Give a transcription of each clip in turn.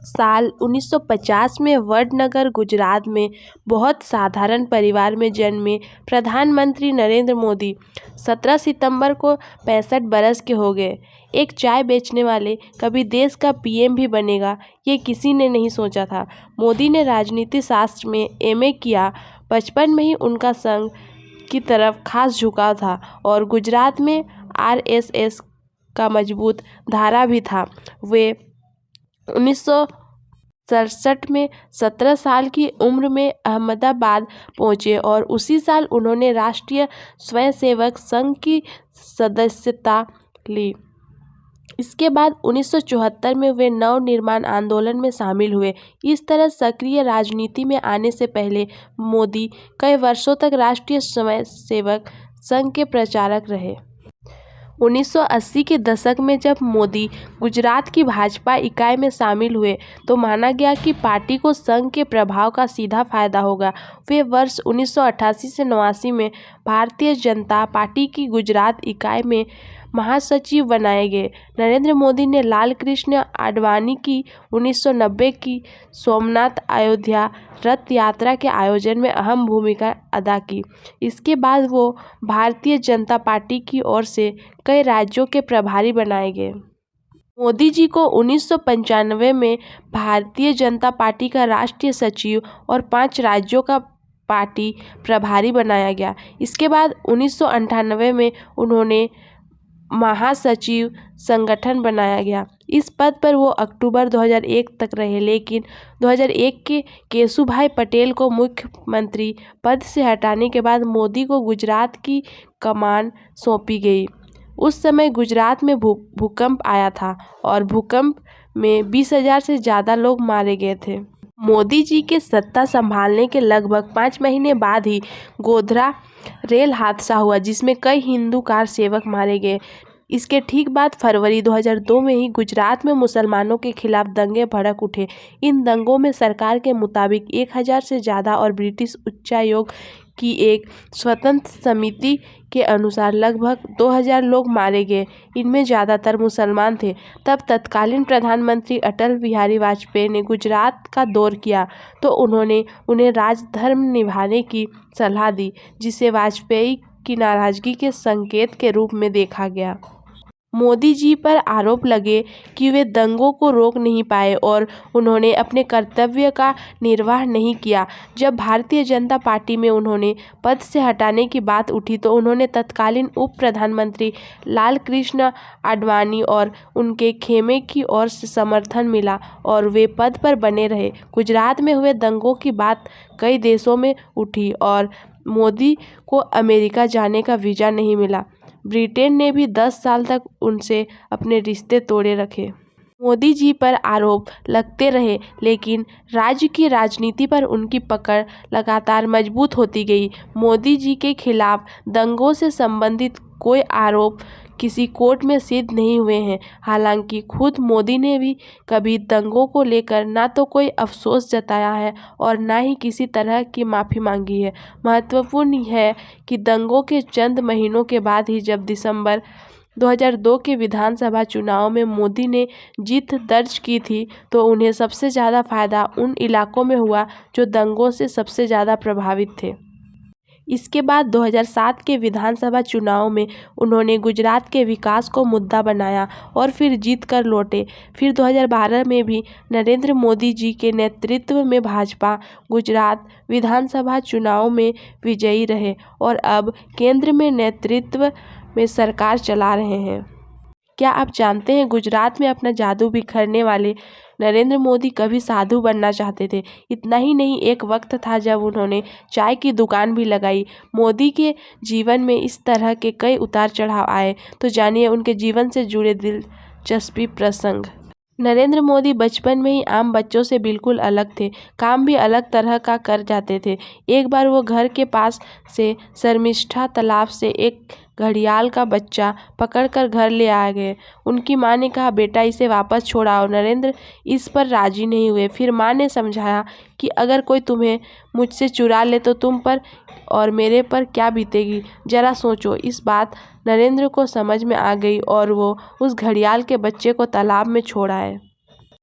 साल 1950 में वडनगर, गुजरात में बहुत साधारण परिवार में जन्मे प्रधानमंत्री नरेंद्र मोदी 17 सितंबर को 65 बरस के हो गए। एक चाय बेचने वाले कभी देश का पीएम भी बनेगा, ये किसी ने नहीं सोचा था। मोदी ने राजनीति शास्त्र में एमए किया। बचपन में ही उनका संघ की तरफ खास झुकाव था और गुजरात में आरएसएस का मजबूत धारा भी था। वे 1967 में 17 साल की उम्र में अहमदाबाद पहुंचे और उसी साल उन्होंने राष्ट्रीय स्वयंसेवक संघ की सदस्यता ली। इसके बाद 1974 में वे नव निर्माण आंदोलन में शामिल हुए। इस तरह सक्रिय राजनीति में आने से पहले मोदी कई वर्षों तक राष्ट्रीय स्वयंसेवक संघ के प्रचारक रहे। 1980 के दशक में जब मोदी गुजरात की भाजपा इकाई में शामिल हुए तो माना गया कि पार्टी को संघ के प्रभाव का सीधा फायदा होगा। वे वर्ष 1988 से 89 में भारतीय जनता पार्टी की गुजरात इकाई में महासचिव बनाए गए। नरेंद्र मोदी ने लाल कृष्ण आडवाणी की 1990 की सोमनाथ अयोध्या रथ यात्रा के आयोजन में अहम भूमिका अदा की। इसके बाद वो भारतीय जनता पार्टी की ओर से कई राज्यों के प्रभारी बनाए गए। मोदी जी को 1995 में भारतीय जनता पार्टी का राष्ट्रीय सचिव और 5 राज्यों का पार्टी प्रभारी बनाया गया। इसके बाद 1998 में उन्होंने महासचिव संगठन बनाया गया। इस पद पर वो अक्टूबर 2001 तक रहे, लेकिन 2001 के केशुभाई पटेल को मुख्यमंत्री पद से हटाने के बाद मोदी को गुजरात की कमान सौंपी गई। उस समय गुजरात में भूकंप आया था और भूकंप में 20,000 से ज़्यादा लोग मारे गए थे। मोदी जी के सत्ता संभालने के लगभग 5 महीने बाद ही गोधरा रेल हादसा हुआ, जिसमें कई हिंदू कार सेवक मारे गए। इसके ठीक बाद फरवरी 2002 में ही गुजरात में मुसलमानों के खिलाफ दंगे भड़क उठे। इन दंगों में सरकार के मुताबिक 1,000 से ज़्यादा और ब्रिटिश उच्चायोग की एक स्वतंत्र समिति के अनुसार लगभग 2,000 लोग मारे गए। इनमें ज़्यादातर मुसलमान थे। तब तत्कालीन प्रधानमंत्री अटल बिहारी वाजपेयी ने गुजरात का दौर किया तो उन्होंने उन्हें राजधर्म निभाने की सलाह दी, जिसे वाजपेयी की नाराजगी के संकेत के रूप में देखा गया। मोदी जी पर आरोप लगे कि वे दंगों को रोक नहीं पाए और उन्होंने अपने कर्तव्य का निर्वाह नहीं किया। जब भारतीय जनता पार्टी में उन्होंने पद से हटाने की बात उठी तो उन्होंने तत्कालीन उप प्रधानमंत्री लाल कृष्ण आडवाणी और उनके खेमे की ओर से समर्थन मिला और वे पद पर बने रहे। गुजरात में हुए दंगों की बात कई देशों में उठी और मोदी को अमेरिका जाने का वीज़ा नहीं मिला। ब्रिटेन ने भी 10 साल तक उनसे अपने रिश्ते तोड़े रखे। मोदी जी पर आरोप लगते रहे, लेकिन राज्य की राजनीति पर उनकी पकड़ लगातार मजबूत होती गई। मोदी जी के खिलाफ दंगों से संबंधित कोई आरोप किसी कोर्ट में सिद्ध नहीं हुए हैं। हालांकि खुद मोदी ने भी कभी दंगों को लेकर ना तो कोई अफसोस जताया है और ना ही किसी तरह की माफ़ी मांगी है। महत्वपूर्ण है कि दंगों के चंद महीनों के बाद ही जब दिसंबर 2002 के विधानसभा चुनाव में मोदी ने जीत दर्ज की थी तो उन्हें सबसे ज़्यादा फायदा उन इलाकों में हुआ जो दंगों से सबसे ज़्यादा प्रभावित थे। इसके बाद 2007 के विधानसभा चुनाव में उन्होंने गुजरात के विकास को मुद्दा बनाया और फिर जीत कर लौटे। फिर 2012 में भी नरेंद्र मोदी जी के नेतृत्व में भाजपा गुजरात विधानसभा चुनाव में विजयी रहे और अब केंद्र में नेतृत्व में सरकार चला रहे हैं। क्या आप जानते हैं गुजरात में अपना जादू बिखेरने वाले नरेंद्र मोदी कभी साधु बनना चाहते थे। इतना ही नहीं, एक वक्त था जब उन्होंने चाय की दुकान भी लगाई। मोदी के जीवन में इस तरह के कई उतार चढ़ाव आए, तो जानिए उनके जीवन से जुड़े दिलचस्पी प्रसंग। नरेंद्र मोदी बचपन में ही आम बच्चों से बिल्कुल अलग थे। काम भी अलग तरह का कर जाते थे। एक बार वो घर के पास से शर्मिष्ठा तालाब से एक घड़ियाल का बच्चा पकड़कर घर ले आ गए। उनकी मां ने कहा, बेटा इसे वापस छोड़ आओ। नरेंद्र इस पर राजी नहीं हुए। फिर मां ने समझाया कि अगर कोई तुम्हें मुझसे चुरा ले तो तुम पर और मेरे पर क्या बीतेगी, जरा सोचो। इस बात नरेंद्र को समझ में आ गई और वो उस घड़ियाल के बच्चे को तालाब में छोड़ आए।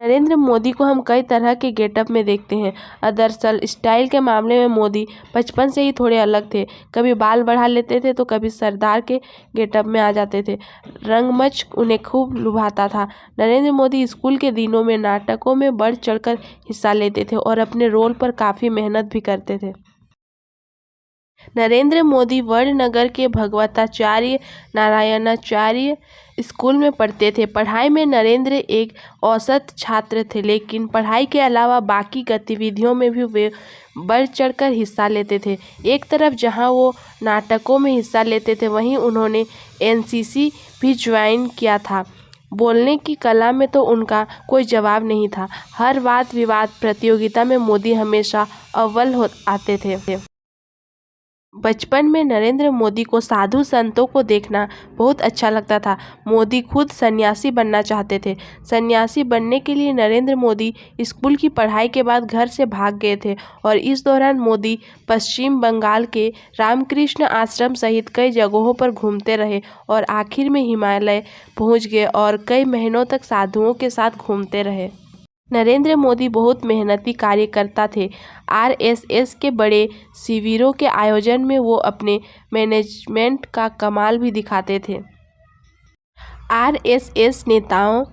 नरेंद्र मोदी को हम कई तरह के गेटअप में देखते हैं। दरअसल स्टाइल के मामले में मोदी बचपन से ही थोड़े अलग थे। कभी बाल बढ़ा लेते थे तो कभी सरदार के गेटअप में आ जाते थे। रंगमंच उन्हें खूब लुभाता था। नरेंद्र मोदी स्कूल के दिनों में नाटकों में बढ़ चढ़कर हिस्सा लेते थे और अपने रोल पर काफ़ी मेहनत भी करते थे। नरेंद्र मोदी वडनगर के भगवताचार्य नारायणाचार्य स्कूल में पढ़ते थे। पढ़ाई में नरेंद्र एक औसत छात्र थे, लेकिन पढ़ाई के अलावा बाकी गतिविधियों में भी वे बढ़ चढ़कर हिस्सा लेते थे। एक तरफ जहां वो नाटकों में हिस्सा लेते थे, वहीं उन्होंने एनसीसी भी ज्वाइन किया था। बोलने की कला में तो उनका कोई जवाब नहीं था। हर वाद विवाद प्रतियोगिता में मोदी हमेशा अव्वल आते थे। बचपन में नरेंद्र मोदी को साधु संतों को देखना बहुत अच्छा लगता था। मोदी खुद सन्यासी बनना चाहते थे। सन्यासी बनने के लिए नरेंद्र मोदी स्कूल की पढ़ाई के बाद घर से भाग गए थे और इस दौरान मोदी पश्चिम बंगाल के रामकृष्ण आश्रम सहित कई जगहों पर घूमते रहे और आखिर में हिमालय पहुंच गए और कई महीनों तक साधुओं के साथ घूमते रहे। नरेंद्र मोदी बहुत मेहनती कार्यकर्ता थे। आरएसएस के बड़े शिविरों के आयोजन में वो अपने मैनेजमेंट का कमाल भी दिखाते थे। आरएसएस नेताओं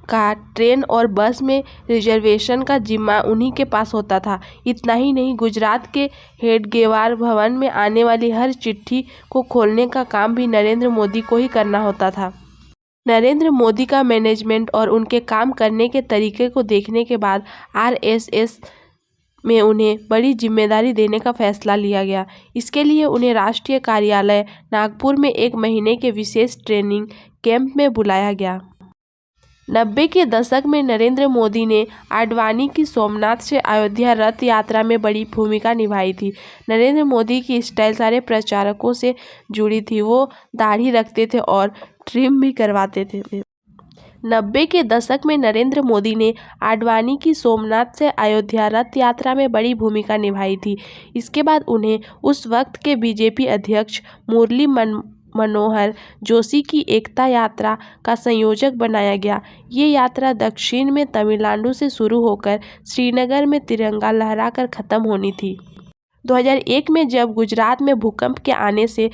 का ट्रेन और बस में रिजर्वेशन का जिम्मा उन्हीं के पास होता था। इतना ही नहीं, गुजरात के हेडगेवार भवन में आने वाली हर चिट्ठी को खोलने का काम भी नरेंद्र मोदी को ही करना होता था। नरेंद्र मोदी का मैनेजमेंट और उनके काम करने के तरीके को देखने के बाद आरएसएस में उन्हें बड़ी जिम्मेदारी देने का फैसला लिया गया। इसके लिए उन्हें राष्ट्रीय कार्यालय नागपुर में 1 महीने के विशेष ट्रेनिंग कैंप में बुलाया गया। 90 के दशक में नरेंद्र मोदी ने आडवाणी की सोमनाथ से अयोध्या रथ यात्रा में बड़ी भूमिका निभाई थी। नरेंद्र मोदी की स्टाइल सारे प्रचारकों से जुड़ी थी। वो दाढ़ी रखते थे और ट्रिम भी करवाते थे। 90 के दशक में नरेंद्र मोदी ने आडवाणी की सोमनाथ से अयोध्या रथ यात्रा में बड़ी भूमिका निभाई थी। इसके बाद उन्हें उस वक्त के बीजेपी अध्यक्ष मुरली मनोहर जोशी की एकता यात्रा का संयोजक बनाया गया। ये यात्रा दक्षिण में तमिलनाडु से शुरू होकर श्रीनगर में तिरंगा लहराकर खत्म होनी थी। 2001 में जब गुजरात में भूकंप के आने से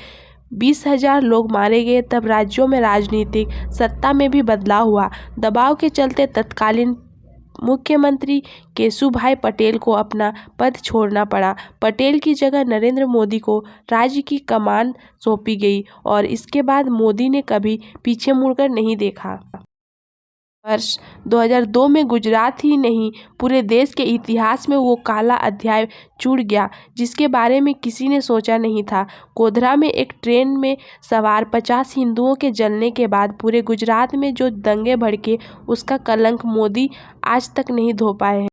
20,000 लोग मारे गए, तब राज्यों में राजनीतिक सत्ता में भी बदलाव हुआ। दबाव के चलते तत्कालीन मुख्यमंत्री केशुभाई पटेल को अपना पद छोड़ना पड़ा। पटेल की जगह नरेंद्र मोदी को राज्य की कमान सौंपी गई और इसके बाद मोदी ने कभी पीछे मुड़कर नहीं देखा। वर्ष 2002 में गुजरात ही नहीं, पूरे देश के इतिहास में वो काला अध्याय जुड़ गया जिसके बारे में किसी ने सोचा नहीं था। गोधरा में एक ट्रेन में सवार 50 हिंदुओं के जलने के बाद पूरे गुजरात में जो दंगे भड़के, उसका कलंक मोदी आज तक नहीं धो पाए हैं।